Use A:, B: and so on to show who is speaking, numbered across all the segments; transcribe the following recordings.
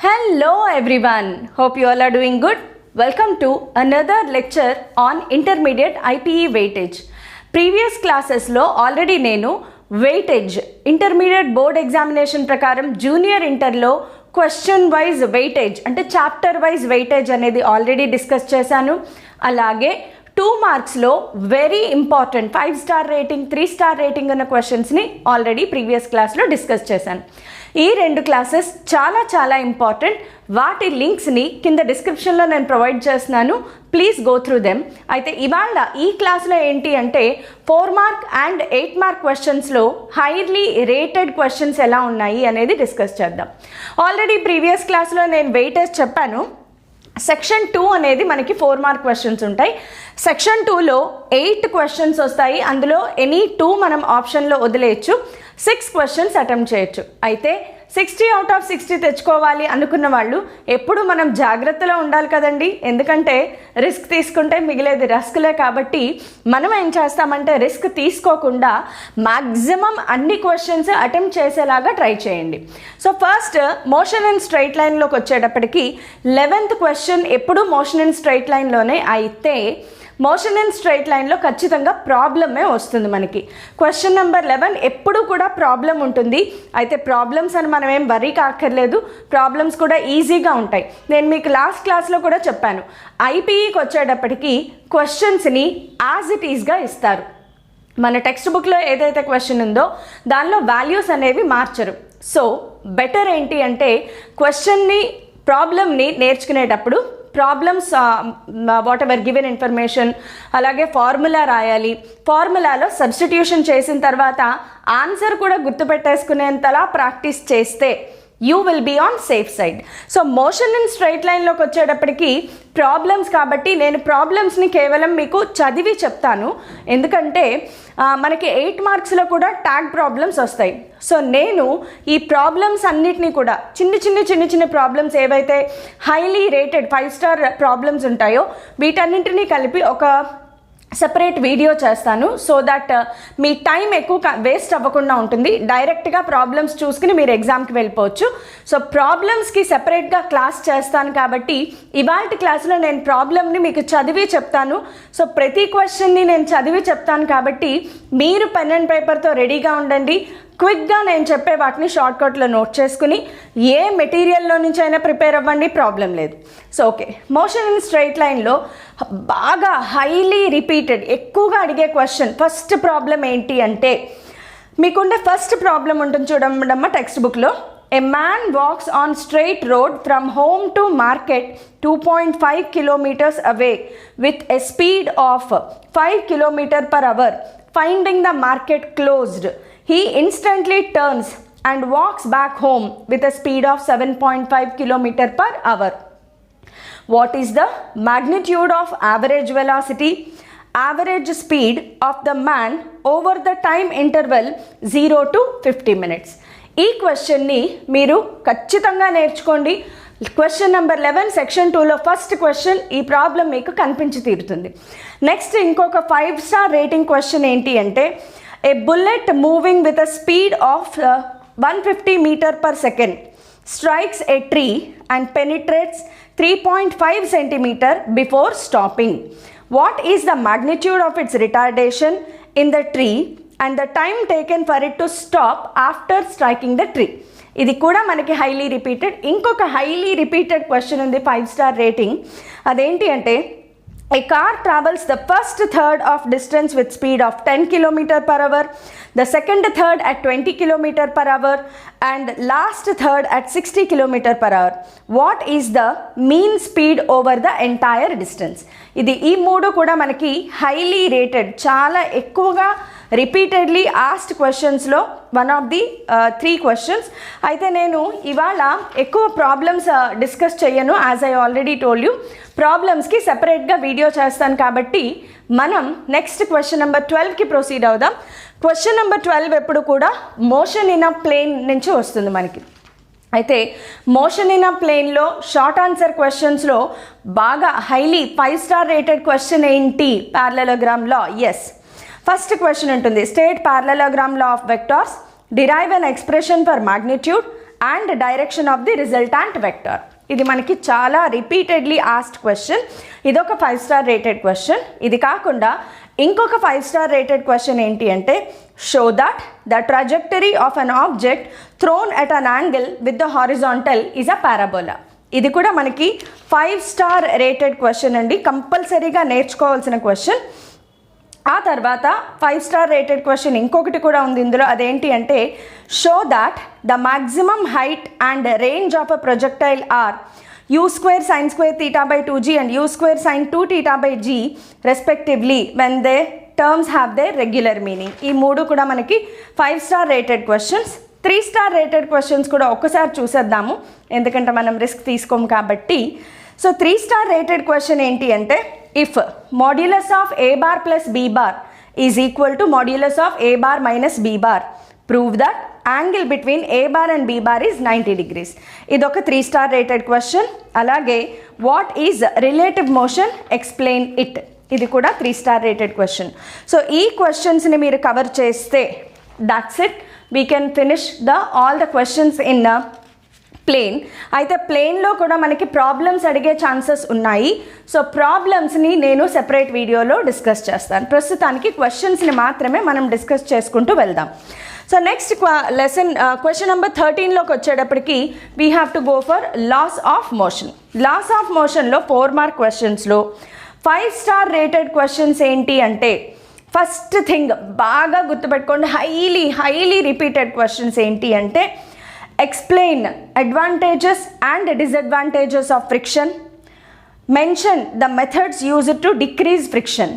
A: Hello everyone, hope you all are doing good. Welcome to another lecture on intermediate IPE weightage. Previous classes lo already nenu weightage intermediate board examination prakaram junior inter lo question wise weightage ante chapter wise weightage anedi already discuss chesanu. Alage 2 marks lo very important 5-star rating 3-star rating ఉన్న questions ని already previous class లో discuss చేశాను. ఈ రెండు classes చాలా important. వాటి లింక్స్ని కింద డిస్క్రిప్షన్లో నేను ప్రొవైడ్ చేస్తున్నాను, ప్లీజ్ గో త్రూ దెమ్. అయితే ఇవాళ ఈ క్లాస్లో ఏంటి అంటే 4 మార్క్ అండ్ 8 మార్క్ క్వశ్చన్స్లో హైలీ రేటెడ్ క్వశ్చన్స్ ఎలా ఉన్నాయి అనేది డిస్కస్ చేద్దాం. ఆల్రెడీ ప్రీవియస్ క్లాస్లో నేను వెయిటేజ్ చెప్పాను. సెక్షన్ 2 అనేది మనకి 4 మార్క్ క్వశ్చన్స్ ఉంటాయి. సెక్షన్ 2లో 8 క్వశ్చన్స్ వస్తాయి. అందులో ఎనీ 2 మనం ఆప్షన్లో వదిలేయచ్చు. 6 క్వశ్చన్స్ అటెంప్ట్ చేయొచ్చు. అయితే 60 అవుట్ ఆఫ్ 60 తెచ్చుకోవాలి అనుకున్న వాళ్ళు ఎప్పుడు మనం జాగ్రత్తలో ఉండాలి కదండి. ఎందుకంటే రిస్క్ తీసుకుంటే మిగిలేది రస్క్లే. కాబట్టి మనం ఏం చేస్తామంటే రిస్క్ తీసుకోకుండా మ్యాక్సిమం అన్ని క్వశ్చన్స్ అటెంప్ట్ చేసేలాగా ట్రై చేయండి. So first motion and straight లైన్లోకి వచ్చేటప్పటికి 11th క్వశ్చన్ ఎప్పుడు మోషన్ అండ్ స్ట్రైట్ లైన్లోనే. అయితే మోషన్ అండ్ స్ట్రైట్ లైన్లో ఖచ్చితంగా ప్రాబ్లమే వస్తుంది మనకి. క్వశ్చన్ నెంబర్ 11 ఎప్పుడు కూడా ప్రాబ్లం ఉంటుంది. అయితే ప్రాబ్లమ్స్ అని మనం ఏం వరీ కాక్కర్లేదు, ప్రాబ్లమ్స్ కూడా ఈజీగా ఉంటాయి. నేను మీకు లాస్ట్ క్లాస్లో కూడా చెప్పాను, ఐపీఈకి వచ్చేటప్పటికి క్వశ్చన్స్ని యాజ్ ఇట్ ఈస్గా ఇస్తారు. మన టెక్స్ట్ బుక్లో ఏదైతే క్వశ్చన్ ఉందో దానిలో వాల్యూస్ అనేవి మార్చరు. సో బెటర్ ఏంటి అంటే క్వశ్చన్ని ప్రాబ్లమ్ని నేర్చుకునేటప్పుడు problems whatever given information అలాగే ఫార్ములా రాయాలి. ఫార్ములాలో సబ్స్టిట్యూషన్ చేసిన తర్వాత ఆన్సర్ కూడా గుర్తుపెట్టేసుకునేంతలా ప్రాక్టీస్ చేస్తే you will be on safe side. So motion and straight లైన్లోకి వచ్చేటప్పటికి ప్రాబ్లమ్స్ కాబట్టి నేను ప్రాబ్లమ్స్ని కేవలం మీకు చదివి చెప్తాను. ఎందుకంటే మనకి 8 మార్క్స్లో కూడా ట్యాగ్ ప్రాబ్లమ్స్ వస్తాయి. సో నేను ఈ ప్రాబ్లమ్స్ అన్నిటినీ కూడా చిన్న ప్రాబ్లమ్స్ ఏవైతే హైలీ రేటెడ్ 5-స్టార్ ప్రాబ్లమ్స్ ఉంటాయో వీటన్నింటినీ కలిపి ఒక సెపరేట్ వీడియో చేస్తాను. సో దట్ మీ టైం ఎక్కువ వేస్ట్ అవ్వకుండా ఉంటుంది. డైరెక్ట్గా ప్రాబ్లమ్స్ చూసుకుని మీరు ఎగ్జామ్కి వెళ్ళిపోవచ్చు. సో ప్రాబ్లమ్స్కి సెపరేట్గా క్లాస్ చేస్తాను కాబట్టి ఇవాళ క్లాస్లో నేను ప్రాబ్లమ్ని మీకు చదివి చెప్తాను. సో ప్రతి క్వశ్చన్ని నేను చదివి చెప్తాను కాబట్టి మీరు పెన్ అండ్ పేపర్తో రెడీగా ఉండండి. క్విక్గా నేను చెప్పే వాటిని షార్ట్కట్లో నోట్ చేసుకుని ఏ మెటీరియల్లో నుంచి అయినా ప్రిపేర్ అవ్వండి, ప్రాబ్లం లేదు. So okay, motion and straight లైన్లో బాగా హైలీ రిపీటెడ్ ఎక్కువగా అడిగే క్వశ్చన్ ఫస్ట్ ప్రాబ్లం ఏంటి అంటే మీకుండే ఫస్ట్ ప్రాబ్లం ఉంటుంది చూడమ్మా టెక్స్ట్ బుక్లో. A man walks on straight road from home to market 2.5 kilometers away with a speed of 5 kilometers per hour. Finding the market closed, he instantly turns and walks back home with a speed of 7.5 kilometers per hour. What is the magnitude of average velocity, average speed of the man over the time interval 0 to 50 minutes? ఈ క్వశ్చన్ని మీరు ఖచ్చితంగా నేర్చుకోండి. Question number 11 section 2లో first question. ఈ problem మీకు కనిపించి తీరుతుంది. నెక్స్ట్ ఇంకొక 5-స్టార్ రేటింగ్ క్వశ్చన్ ఏంటి అంటే a bullet moving with a speed of 150 meters per second strikes a tree and penetrates 3.5 centimeters before stopping. What is the magnitude of its retardation in the tree and the time taken for it to stop after striking the tree? ఇది కూడా మనకి highly repeated. ఇంకొక highly repeated question ఉంది 5-స్టార్ rating. అదేంటి అంటే a car travels the first third of distance with speed of 10 kilometers per hour, the second third at 20 kilometers per hour and last third at 60 kilometers per hour. What is the mean speed over the entire distance? ఇది ఈ మూడు కూడా మనకి highly rated, చాలా ఎక్కువగా repeatedly asked క్వశ్చన్స్లో one of the 3 questions. అయితే నేను ఇవాళ ఎక్కువ ప్రాబ్లమ్స్ డిస్కస్ చేయను. As I already told you ప్రాబ్లమ్స్కి సెపరేట్గా వీడియో చేస్తాను. కాబట్టి మనం నెక్స్ట్ క్వశ్చన్ నెంబర్ 12కి ప్రొసీడ్ అవుదాం. క్వశ్చన్ నెంబర్ 12 ఎప్పుడు కూడా మోషన్ ఇన్ అ ప్లేన్ నుంచి వస్తుంది మనకి. అయితే మోషన్ ఇన్ అ ప్లేన్లో షార్ట్ ఆన్సర్ క్వశ్చన్స్లో బాగా హైలీ 5-స్టార్ రేటెడ్ క్వశ్చన్ ఏంటి? ప్యారలలోగ్రామ్ లా. ఎస్, ఫస్ట్ క్వశ్చన్ ఉంటుంది. State parallelogram law of vectors, derive an expression for magnitude and direction of the resultant vector. ఇది మనకి చాలా రిపీటెడ్లీ ఆస్డ్ క్వశ్చన్. ఇదొక 5 star rated question. ఇది కాకుండా ఇంకొక 5 స్టార్ రేటెడ్ క్వశ్చన్ ఏంటి అంటే, show that the trajectory of an object thrown at an angle with the horizontal is a parabola. ఇది కూడా మనకి 5 స్టార్ రేటెడ్ క్వశ్చన్ అండి, కంపల్సరీగా నేర్చుకోవాల్సిన క్వశ్చన్. ఆ తర్వాత 5 స్టార్ రేటెడ్ క్వశ్చన్ ఇంకొకటి కూడా ఉంది ఇందులో. అదేంటి అంటే, show that the maximum height and range of a projectile or u square sin square theta by 2g and u square sin 2 theta by g respectively when the terms have their regular meaning. ఈ మూడు కూడా మనకి 5 star rated questions. 3 star rated questions కూడా ఒక్కసారి చూసేద్దాము, ఎందుకంటే మనం risk తీసుకోము కాబట్టి. సో 3 స్టార్ రేటెడ్ క్వశ్చన్ ఏంటి అంటే, if modulus of a bar plus b bar is equal to modulus of a bar minus b bar, prove that angle between A bar and be bar is 90 degrees. ఇదొక 3 star rated question. అలాగే what is relative motion, explain it. ఇది కూడా 3 star rated question. So ఈ క్వశ్చన్స్ని మీరు cover చేస్తే that's it, we can finish all the questions in plane. అయితే ప్లేన్లో కూడా మనకి ప్రాబ్లమ్స్ అడిగే ఛాన్సెస్ ఉన్నాయి. సో ప్రాబ్లమ్స్ని నేను సెపరేట్ వీడియోలో డిస్కస్ చేస్తాను. ప్రస్తుతానికి క్వశ్చన్స్ని మాత్రమే మనం డిస్కస్ చేసుకుంటూ వెళ్దాం. So next lesson question number 13లోకి వచ్చేటప్పటికి we have to go for laws of motion. Laws of మోషన్లో 4 మార్క్ క్వశ్చన్స్లో 5 స్టార్ రేటెడ్ క్వశ్చన్స్ ఏంటి అంటే, ఫస్ట్ థింగ్ బాగా గుర్తుపెట్టుకోండి, హైలీ రిపీటెడ్ క్వశ్చన్స్ ఏంటి అంటే, explain advantages and disadvantages of friction, mention the methods used to decrease friction.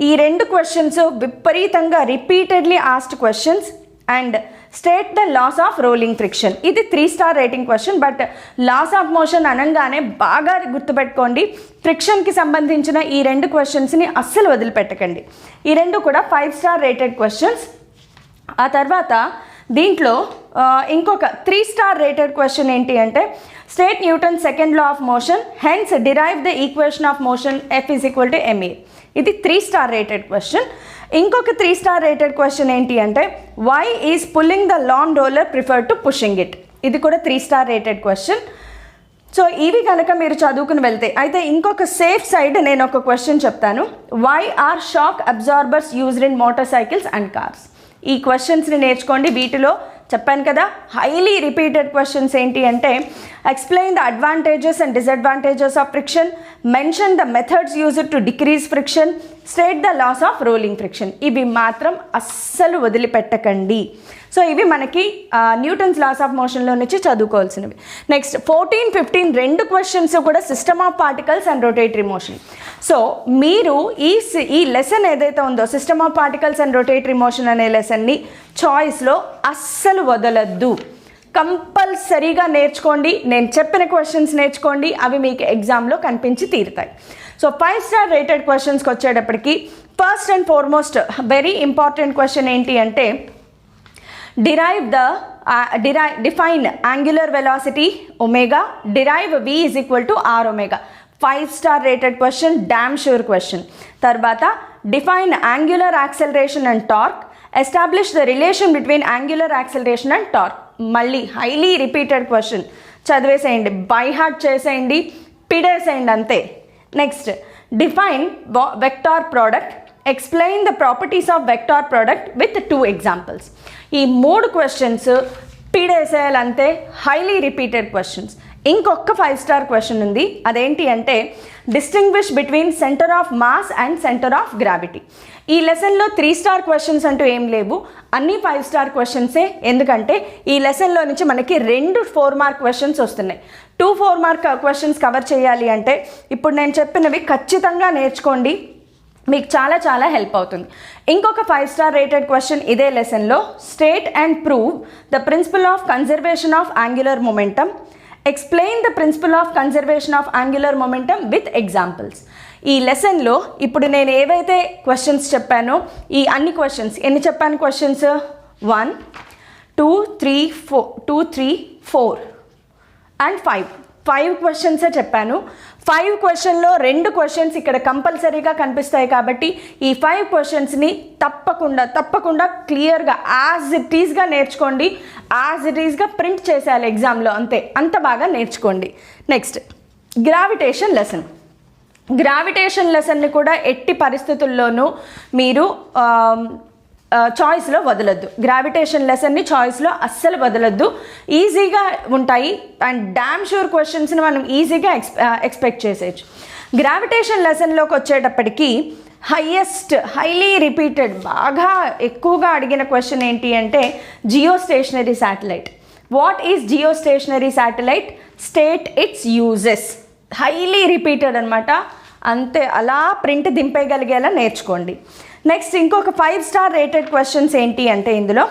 A: ఈ 2 questions విపరీతంగా repeatedly asked questions. And state the laws of rolling friction. ఇది 3 star rating question. But laws of motion అనగానే బాగా గుర్తుపెట్టుకోండి, ఫ్రిక్షన్కి సంబంధించిన ఈ 2 క్వశ్చన్స్ని అస్సలు వదిలిపెట్టకండి. ఈ 2 కూడా 5 స్టార్ రేటెడ్ క్వశ్చన్స్. ఆ తర్వాత దీంట్లో ఇంకొక 3 స్టార్ రేటెడ్ క్వశ్చన్ ఏంటి అంటే, state Newton second law of motion, hence derive the equation of motion F is equal to ma. ఇది 3 స్టార్ రేటెడ్ క్వశ్చన్. ఇంకొక 3 స్టార్ రేటెడ్ క్వశ్చన్ ఏంటి అంటే, why is pulling the lawn roller prefer to pushing it. ఇది కూడా 3 star rated question. So ఇవి కనుక మీరు చదువుకుని వెళ్తే, అయితే ఇంకొక సేఫ్ సైడ్ నేను ఒక క్వశ్చన్ చెప్తాను. Why are shock absorbers used in motor cycles and cars. ఈ క్వశ్చన్స్ని నేర్చుకోండి. వీటిలో చెప్పాను కదా, హైలీ రిపీటెడ్ క్వశ్చన్స్ ఏంటి అంటే, explain the advantages and disadvantages of friction, mention the methods used to decrease friction, state the laws of rolling friction. ఇవి మాత్రం అస్సలు వదిలిపెట్టకండి. సో ఇవి మనకి న్యూటన్స్ లాస్ ఆఫ్ మోషన్లో నుంచి చదువుకోవాల్సినవి. నెక్స్ట్ 14, 15 2 క్వశ్చన్స్ కూడా system of particles and rotatory motion. So మీరు ఈ లెసన్ ఏదైతే ఉందో, system of particles and rotatory motion అనే లెసన్ని చాయిస్లో అస్సలు వదలద్దు, కంపల్సరీగా నేర్చుకోండి. నేను చెప్పిన క్వశ్చన్స్ నేర్చుకోండి, అవి మీకు ఎగ్జామ్లో కనిపించి తీరుతాయి. సో 5 స్టార్ రేటెడ్ క్వశ్చన్స్కి వచ్చేటప్పటికి first and foremost very important question ఏంటి అంటే, define angular velocity omega, derive v is equal to r omega. 5 star rated question, damn sure question. Tarvata define angular acceleration and torque, establish the relation between angular acceleration and torque. Malli highly repeated question, చదివేసేయండి, by heart చేసేయండి, పిడేసేయండి అంతే. Next define vector product, explain the properties of vector product with 2 examples. ఈ 3 questions పీడేసేయాలంతే, highly repeated questions. ఇంకొక 5 star question ఉంది. అదేంటి అంటే, distinguish between centre of mass and centre of gravity. ఈ లెసన్లో 3 స్టార్ క్వశ్చన్స్ అంటూ ఏం లేవు, అన్నీ 5 స్టార్ క్వశ్చన్సే. ఎందుకంటే ఈ లెసన్లో నుంచి మనకి 2 4 మార్క్ క్వశ్చన్స్ వస్తున్నాయి. 2 4 మార్క్ క్వశ్చన్స్ కవర్ చేయాలి అంటే ఇప్పుడు నేను చెప్పినవి ఖచ్చితంగా నేర్చుకోండి, మీకు చాలా చాలా హెల్ప్ అవుతుంది. ఇంకొక 5 స్టార్ రేటెడ్ క్వశ్చన్ ఇదే లెసన్లో, state and prove the principle of conservation of angular momentum, explain the principle of conservation of angular momentum with examples. ఈ లెసన్లో ఇప్పుడు నేను ఏవైతే క్వశ్చన్స్ చెప్పానో, ఈ అన్ని క్వశ్చన్స్ ఎన్ని చెప్పాను, క్వశ్చన్స్ 1 2 3 4 అండ్ 5 5 క్వశ్చన్సే చెప్పాను. 5 క్వశ్చన్లో 2 క్వశ్చన్స్ ఇక్కడ కంపల్సరీగా కనిపిస్తాయి కాబట్టి ఈ 5 క్వశ్చన్స్ని తప్పకుండా క్లియర్గా యాజ్ ఇట్ ఈస్గా నేర్చుకోండి. యాజ్ ఇట్ ఈస్గా ప్రింట్ చేసేయాలి ఎగ్జామ్లో, అంత బాగా నేర్చుకోండి. Next gravitation lesson. గ్రావిటేషన్ లెసన్ని కూడా ఎట్టి పరిస్థితుల్లోనూ మీరు చాయిస్లో వదలొద్దు. గ్రావిటేషన్ లెసన్ని చాయిస్లో అస్సలు వదలొద్దు. ఈజీగా ఉంటాయి అండ్ డామ్ షూర్ క్వశ్చన్స్ని మనం ఈజీగా ఎక్స్పెక్ట్ చేసేయచ్చు. గ్రావిటేషన్ లెసన్లోకి వచ్చేటప్పటికి హైలీ రిపీటెడ్, బాగా ఎక్కువగా అడిగిన క్వశ్చన్ ఏంటి అంటే geostationary satellite. What is geostationary satellite? State it's uses. Highly repeated అనమాట. అంతే, అలా ప్రింట్ దింపేయగలిగేలా నేర్చుకోండి. నెక్స్ట్ ఇంకొక 5 స్టార్ రేటెడ్ క్వశ్చన్స్ ఏంటి అంటే ఇందులో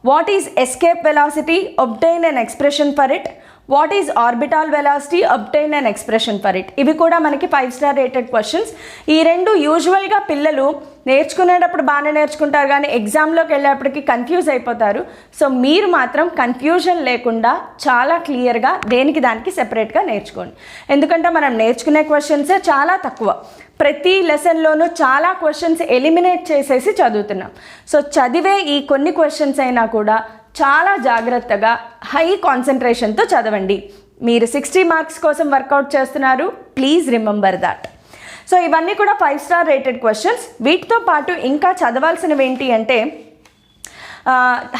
A: what is escape velocity? obtain an expression for it. What is orbital velocity? obtain an expression for it. ఇవి కూడా మనకి 5 స్టార్ రేటెడ్ క్వశ్చన్స్. ఈ రెండు యూజువల్గా పిల్లలు నేర్చుకునేటప్పుడు బాగానే నేర్చుకుంటారు కానీ ఎగ్జామ్లోకి వెళ్ళేప్పటికి కన్ఫ్యూజ్ అయిపోతారు. సో మీరు మాత్రం కన్ఫ్యూజన్ లేకుండా చాలా క్లియర్గా దేనికి దానికి సెపరేట్గా నేర్చుకోండి. ఎందుకంటే మనం నేర్చుకునే క్వశ్చన్సే చాలా తక్కువ. ప్రతి లెసన్లోనూ చాలా క్వశ్చన్స్ ఎలిమినేట్ చేసేసి చదువుతున్నాం. సో చదివే ఈ కొన్ని క్వశ్చన్స్ అయినా కూడా చాలా జాగ్రత్తగా హై కాన్సన్ట్రేషన్తో చదవండి. మీరు 60 మార్క్స్ కోసం వర్కౌట్ చేస్తున్నారు, ప్లీజ్ రిమెంబర్ దాట్. సో ఇవన్నీ కూడా 5 స్టార్ రేటెడ్ క్వశ్చన్స్. వీటితో పాటు ఇంకా చదవాల్సినవి ఏంటి అంటే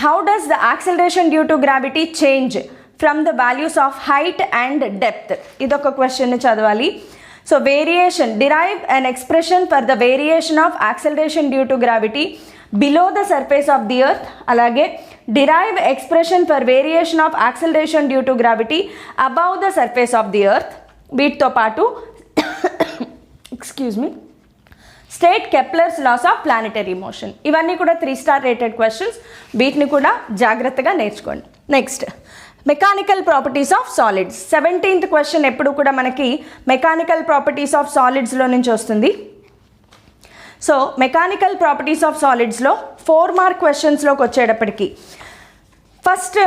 A: how does the acceleration due to gravity change from the values of height and depth? ఇదొక క్వశ్చన్ చదవాలి. So variation, derive an expression for the variation of acceleration due to gravity below the surface of the earth. అలాగే derive expression for variation of acceleration due to gravity above the surface of the earth. వీటితో పాటు state Kepler's laws of planetary motion. ఇవన్నీ కూడా 3 star rated questions. వీటిని కూడా జాగ్రత్తగా నేర్చుకోండి. Next mechanical properties of solids. 17th question ఎప్పుడు కూడా మనకి మెకానికల్ ప్రాపర్టీస్ ఆఫ్ సాలిడ్స్లో నుంచి వస్తుంది. సో మెకానికల్ ప్రాపర్టీస్ ఆఫ్ సాలిడ్స్లో 4 మార్క్ క్వశ్చన్స్లోకి వచ్చేటప్పటికి ఫస్ట్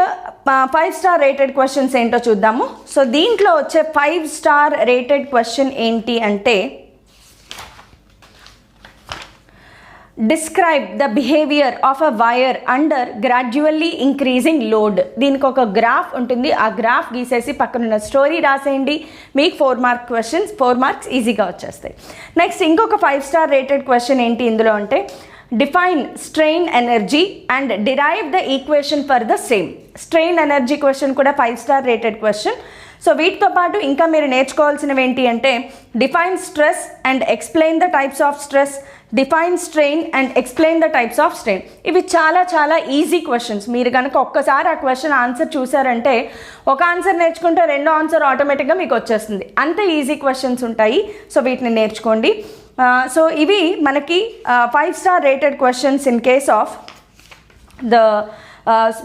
A: 5 స్టార్ రేటెడ్ క్వశ్చన్స్ ఏంటో చూద్దాము. సో దీంట్లో వచ్చే 5 స్టార్ రేటెడ్ క్వశ్చన్ ఏంటి అంటే describe the behaviour of a wire under gradually increasing load. దీనికి ఒక గ్రాఫ్ ఉంటుంది, ఆ గ్రాఫ్ గీసేసి పక్కనున్న స్టోరీ రాసేయండి. మీకు 4 మార్క్ క్వశ్చన్స్, 4 మార్క్స్ ఈజీగా వచ్చేస్తాయి. నెక్స్ట్ ఇంకొక 5 స్టార్ రేటెడ్ క్వశ్చన్ ఏంటి ఇందులో అంటే define strain energy and derive the equation for the same. Strain energy question కూడా 5 స్టార్ రేటెడ్ క్వశ్చన్. సో వీటితో పాటు ఇంకా మీరు నేర్చుకోవాల్సినవి ఏంటి అంటే define stress and explain the types of stress, define strain and explain the types of strain. ఇవి చాలా easy questions. మీరు కనుక ఒక్కసారి ఆ క్వశ్చన్ ఆన్సర్ చూసారంటే ఒక ఆన్సర్ నేర్చుకుంటే రెండో ఆన్సర్ ఆటోమేటిక్గా మీకు వచ్చేస్తుంది. అంత ఈజీ క్వశ్చన్స్ ఉంటాయి. సో వీటిని నేర్చుకోండి. సో ఇవి మనకి 5 star rated questions in case of the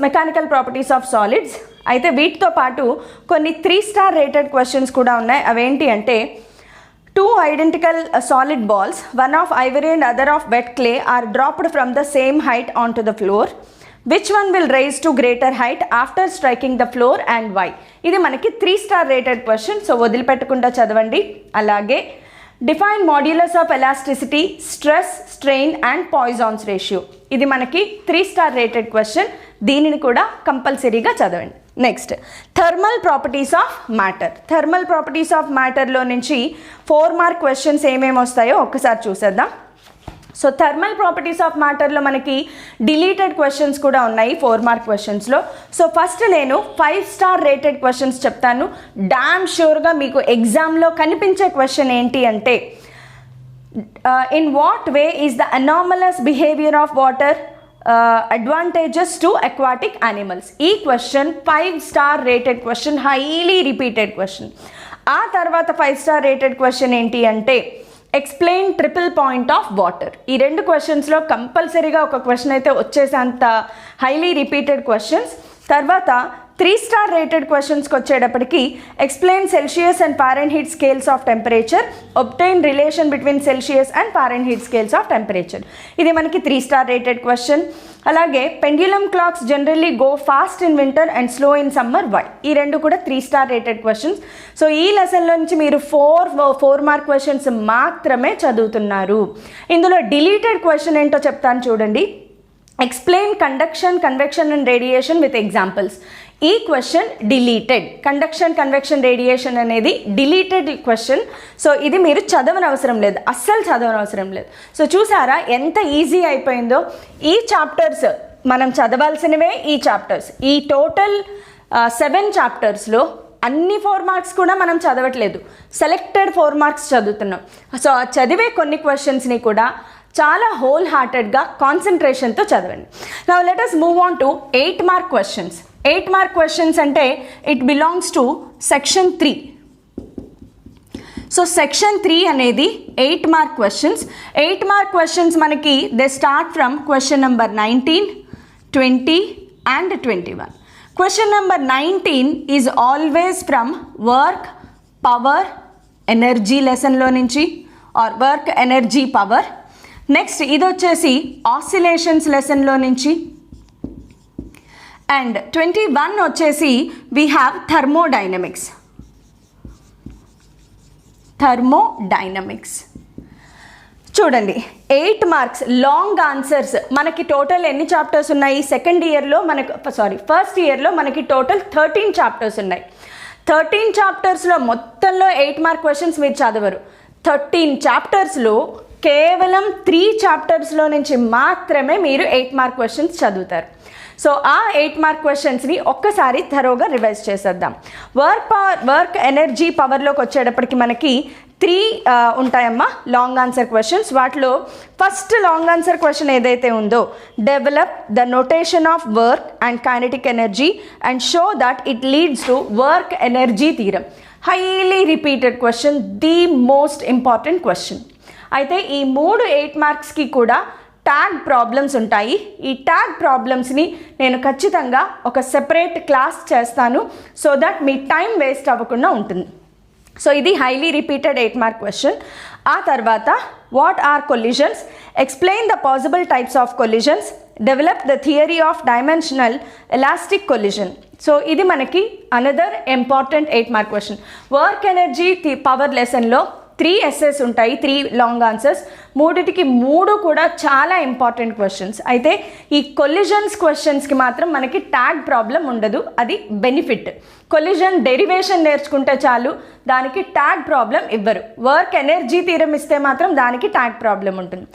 A: mechanical properties of solids. అయితే వీటితో పాటు కొన్ని 3 స్టార్ రేటెడ్ క్వశ్చన్స్ కూడా ఉన్నాయి. అవేంటి అంటే 2 identical solid balls, one of ivory and other of wet clay, are dropped from the same height onto the floor. Which one will rise to greater height after striking the floor and why? ఇది మనకి 3 star rated question. So వదిలిపెట్టకుండా చదవండి. అలాగే define modulus of elasticity, stress, strain and Poisson's ratio. ఇది మనకి 3 star rated question. దీనిని కూడా కంపల్సరీగా చదవండి. Next thermal properties of matter. Thermal properties of మ్యాటర్లో నుంచి 4 మార్క్ క్వశ్చన్స్ ఏమేమి వస్తాయో ఒక్కసారి చూసేద్దాం. సో థర్మల్ ప్రాపర్టీస్ ఆఫ్ మ్యాటర్లో మనకి డిలీటెడ్ క్వశ్చన్స్ కూడా ఉన్నాయి 4 మార్క్ క్వశ్చన్స్లో. సో ఫస్ట్ నేను 5 స్టార్ రేటెడ్ క్వశ్చన్స్ చెప్తాను. డామ్ షూర్గా మీకు ఎగ్జామ్లో కనిపించే క్వశ్చన్ ఏంటి అంటే in what way is the anomalous behaviour of water advantages to aquatic animals. ఈ question 5 star rated question, highly repeated question. ఆ తర్వాత 5 స్టార్ రేటెడ్ క్వశ్చన్ ఏంటి అంటే explain triple point of water. ఈ 2 క్వశ్చన్స్లో కంపల్సరీగా ఒక క్వశ్చన్ అయితే వచ్చేసేంత హైలీ రిపీటెడ్ క్వశ్చన్స్. తర్వాత 3 స్టార్ రేటెడ్ క్వశ్చన్స్కి వచ్చేటప్పటికి explain Celsius and Fahrenheit scales of temperature, obtain relation between Celsius and Fahrenheit scales of temperature. ఇది మనకి 3 స్టార్ రేటెడ్ క్వశ్చన్. అలాగే pendulum clocks generally go fast in winter and slow in summer why, ఈ రెండు కూడా 3 star rated questions. So ఈ లెసన్లో నుంచి మీరు 4 మార్క్ క్వశ్చన్స్ మాత్రమే చదువుతున్నారు. ఇందులో డిలీటెడ్ క్వశ్చన్ ఏంటో చెప్తాను చూడండి. Explain conduction, convection and radiation with examples. ఈ question deleted. Conduction, convection, radiation అనేది డిలీటెడ్ క్వశ్చన్. సో ఇది మీరు చదవనవసరం లేదు, అస్సలు చదవనవసరం లేదు. సో చూసారా ఎంత ఈజీ అయిపోయిందో. ఈ చాప్టర్స్ మనం చదవాల్సినవే. ఈ చాప్టర్స్, ఈ టోటల్ 7 చాప్టర్స్లో అన్ని 4 మార్క్స్ కూడా మనం చదవట్లేదు, సెలెక్టెడ్ 4 మార్క్స్ చదువుతున్నాం. సో ఆ చదివే కొన్ని క్వశ్చన్స్ని కూడా చాలా హోల్ హార్టెడ్గా కాన్సన్ట్రేషన్తో చదవండి. Now let us move on to 8 mark questions. 8 mark questions అంటే it belongs to section 3. So section 3 అనేది 8 మార్క్ క్వశ్చన్స్. 8 మార్క్ క్వశ్చన్స్ మనకి they start from question number 19, 20 and 21. క్వశ్చన్ number 19 is always from work, power, energy లెసన్లో నుంచి, or work, energy, power. Next ఇది వచ్చేసి oscillations లెసన్లో నుంచి. అండ్ 21 వచ్చేసి వీ హ్యావ్ థర్మోడైనమిక్స్. చూడండి 8 మార్క్స్ లాంగ్ ఆన్సర్స్. మనకి టోటల్ ఎన్ని చాప్టర్స్ ఉన్నాయి? ఫస్ట్ ఇయర్లో మనకి టోటల్ 13 చాప్టర్స్ ఉన్నాయి. 13 చాప్టర్స్లో మొత్తంలో 8 మార్క్ క్వశ్చన్స్ మీరు చదవరు. 13 చాప్టర్స్లో కేవలం 3 చాప్టర్స్లో నుంచి మాత్రమే మీరు 8 మార్క్ క్వశ్చన్స్ చదువుతారు. సో ఆ 8 మార్క్ క్వశ్చన్స్ని ఒక్కసారి థరోగా రివైజ్ చేసేద్దాం. వర్క్, ఎనర్జీ, పవర్లోకి వచ్చేటప్పటికి మనకి 3 ఉంటాయమ్మా లాంగ్ ఆన్సర్ క్వశ్చన్స్. వాటిలో ఫస్ట్ లాంగ్ ఆన్సర్ క్వశ్చన్ ఏదైతే ఉందో, develop the notation of work and kinetic energy and show that it leads to work energy theorem. Highly repeated question, the most important question. అయితే ఈ 3 8 మార్క్స్కి కూడా tag problems ఉంటాయి. ఈ tag ప్రాబ్లమ్స్ని నేను ఖచ్చితంగా ఒక సెపరేట్ క్లాస్ చేస్తాను, so that me time waste అవ్వకుండా ఉంటుంది. సో ఇది హైలీ రిపీటెడ్ 8 మార్క్ క్వశ్చన్. ఆ తర్వాత what are collisions, explain the possible types of collisions, develop the theory of dimensional elastic collision. So ఇది మనకి another important 8 mark question. Work, energy, power లెసన్లో 3 essays ఉంటాయి, 3 long answers. 3 కూడా చాలా important questions. అయితే ఈ కొలిజన్స్ క్వశ్చన్స్కి మాత్రం మనకి ట్యాగ్ ప్రాబ్లం ఉండదు, అది బెనిఫిట్. కొలిజన్ డెరివేషన్ నేర్చుకుంటే చాలు, దానికి ట్యాగ్ ప్రాబ్లం ఇవ్వరు. వర్క్, ఎనర్జీ థియరం ఇస్తే మాత్రం దానికి ట్యాగ్ ప్రాబ్లం ఉంటుంది.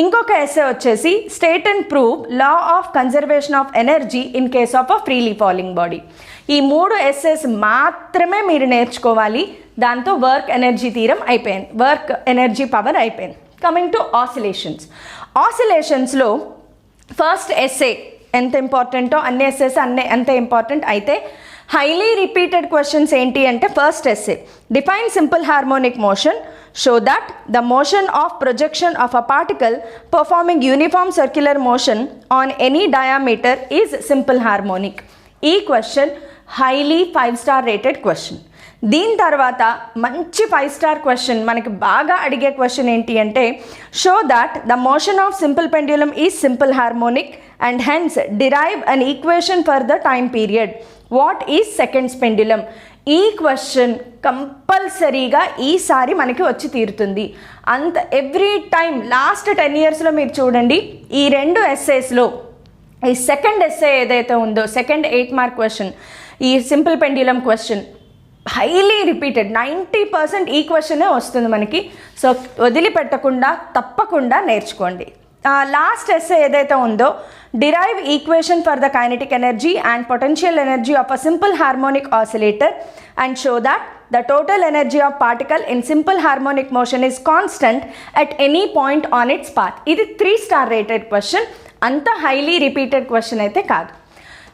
A: ఇంకొక ఎస్సే వచ్చేసి state and prove law of conservation of energy in case of a freely falling body. ఈ 3 essays మాత్రమే మీరు నేర్చుకోవాలి. దాంతో వర్క్, ఎనర్జీ థియరం అయిపోయింది, వర్క్, ఎనర్జీ, పవర్ అయిపోయింది. Coming to oscillations. ఆసిలేషన్స్లో ఫస్ట్ ఎస్సే ఎంత ఇంపార్టెంటో అన్ని ఎస్సేస్ అంతే ఇంపార్టెంట్. అయితే హైలీ రిపీటెడ్ క్వశ్చన్స్ ఏంటి అంటే, first essay define simple harmonic motion, show that the motion of projection of a particle performing uniform circular motion on any diameter is simple harmonic. ఈ question highly 5 star rated question. దీని తర్వాత మంచి 5 star question, మనకి బాగా అడిగే question ఏంటి అంటే, show that the motion of simple pendulum is simple harmonic and hence derive an equation for the time period. What is seconds pendulum? ఈ question కంపల్సరీగా ఈసారి మనకి వచ్చి తీరుతుంది. ఎవ్రీ టైం లాస్ట్ 10 yearsలో మీరు చూడండి, ఈ 2 essaysలో ఈ సెకండ్ ఎస్సే ఏదైతే ఉందో, సెకండ్ 8 మార్క్ క్వశ్చన్, ఈ simple pendulum question highly repeated. 90% ఈ క్వశ్చనే వస్తుంది మనకి. సో వదిలిపెట్టకుండా తప్పకుండా నేర్చుకోండి. లాస్ట్ ఎస్సే ఏదైతే ఉందో, derive equation for the kinetic energy and potential energy of a simple harmonic oscillator and show that the total energy of particle in simple harmonic motion is constant at any point on its path. ఇది 3 star rated question, అంత highly repeated question అయితే కాదు.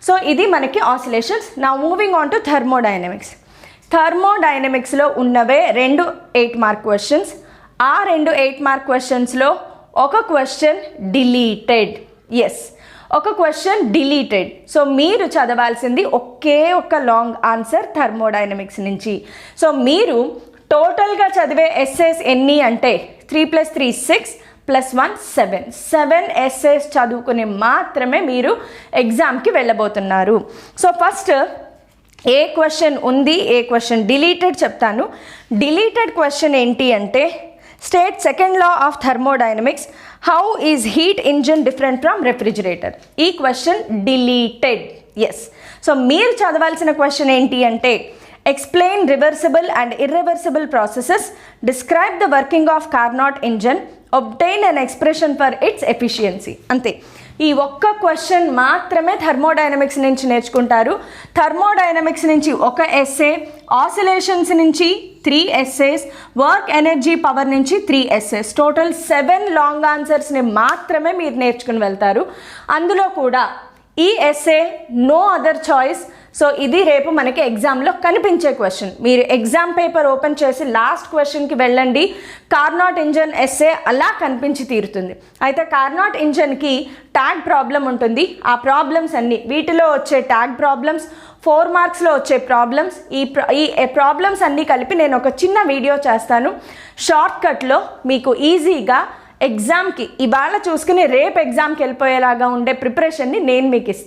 A: So ఇది మనకి oscillations. Now moving on to thermodynamics. థర్మోడైనమిక్స్లో ఉన్నవే 2 8 mark questions. ఆ 2 8 mark క్వశ్చన్స్లో ఒక క్వశ్చన్ డిలీటెడ్. ఎస్, ఒక క్వశ్చన్ డిలీటెడ్. సో మీరు చదవాల్సింది ఒకే ఒక్క లాంగ్ ఆన్సర్ థర్మోడైనమిక్స్ నుంచి. సో మీరు టోటల్గా చదివే ఎస్సేస్ ఎన్ని అంటే 3 + 3 6 + 1 7 ఎస్సేస్ చదువుకుని మాత్రమే మీరు ఎగ్జామ్కి వెళ్ళబోతున్నారు. సో ఫస్ట్ ఏ క్వశ్చన్ ఉంది, ఏ క్వశ్చన్ డిలీటెడ్ చెప్తాను. డిలీటెడ్ క్వశ్చన్ ఏంటి అంటే state second law of thermodynamics, how is heat engine different from refrigerator. ఈ క్వశ్చన్ డిలీటెడ్. ఎస్. సో మీరు చదవాల్సిన క్వశ్చన్ ఏంటి అంటే explain reversible and irreversible processes, describe the working of Carnot engine, obtain an expression for its efficiency. అంతే. ఈ ఒక్క question మాత్రమే thermodynamics నుంచి నేర్చుకుంటారు. థర్మోడైనమిక్స్ నుంచి ఒక ఎస్సే, ఆసిలేషన్స్ నుంచి 3 ఎస్సేస్, వర్క్ ఎనర్జీ పవర్ నుంచి 3 ఎస్సేస్, టోటల్ 7 లాంగ్ ఆన్సర్స్ని మాత్రమే మీరు నేర్చుకుని వెళ్తారు. అందులో కూడా ఈ essay no other choice. So ఇది రేపు మనకి ఎగ్జామ్లో కనిపించే క్వశ్చన్. మీరు ఎగ్జామ్ పేపర్ ఓపెన్ చేసి లాస్ట్ క్వశ్చన్కి వెళ్ళండి, కార్నాట్ ఇంజన్ ఎస్సే అలా కనిపించి తీరుతుంది. అయితే కార్నాట్ ఇంజన్కి ట్యాగ్ ప్రాబ్లం ఉంటుంది. ఆ ప్రాబ్లమ్స్ అన్నీ, వీటిలో వచ్చే ట్యాగ్ ప్రాబ్లమ్స్, 4 మార్క్స్లో వచ్చే ప్రాబ్లమ్స్, ఈ ప్రాబ్లమ్స్ అన్నీ కలిపి నేను ఒక చిన్న వీడియో చేస్తాను. షార్ట్కట్లో మీకు ఈజీగా ఎగ్జామ్కి ఇవాళ చూసుకుని రేపు ఎగ్జామ్కి వెళ్ళిపోయేలాగా ఉండే ప్రిపరేషన్ని నేను మీకు ఇస్తాను.